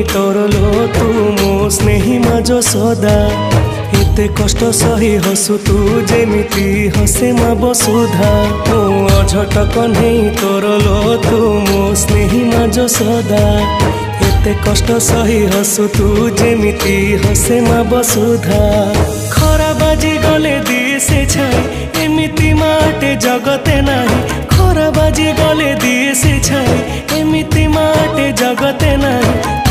तोर लो तू मो स्नेही माजो सदा एते कष्ट सही हसु तू जेमिति हसे मा बसुधा मो अझट कन्हई तोर लो तू मो स्नेही माजो सदा एते कष्ट सही हसु तू जेमिति हसे मा बसुधा खरा बाजी गले दिए से छाई एमिति माटे जगते नाही खरा बाजी गले दिए से छाई एमिति माटे जगते नाही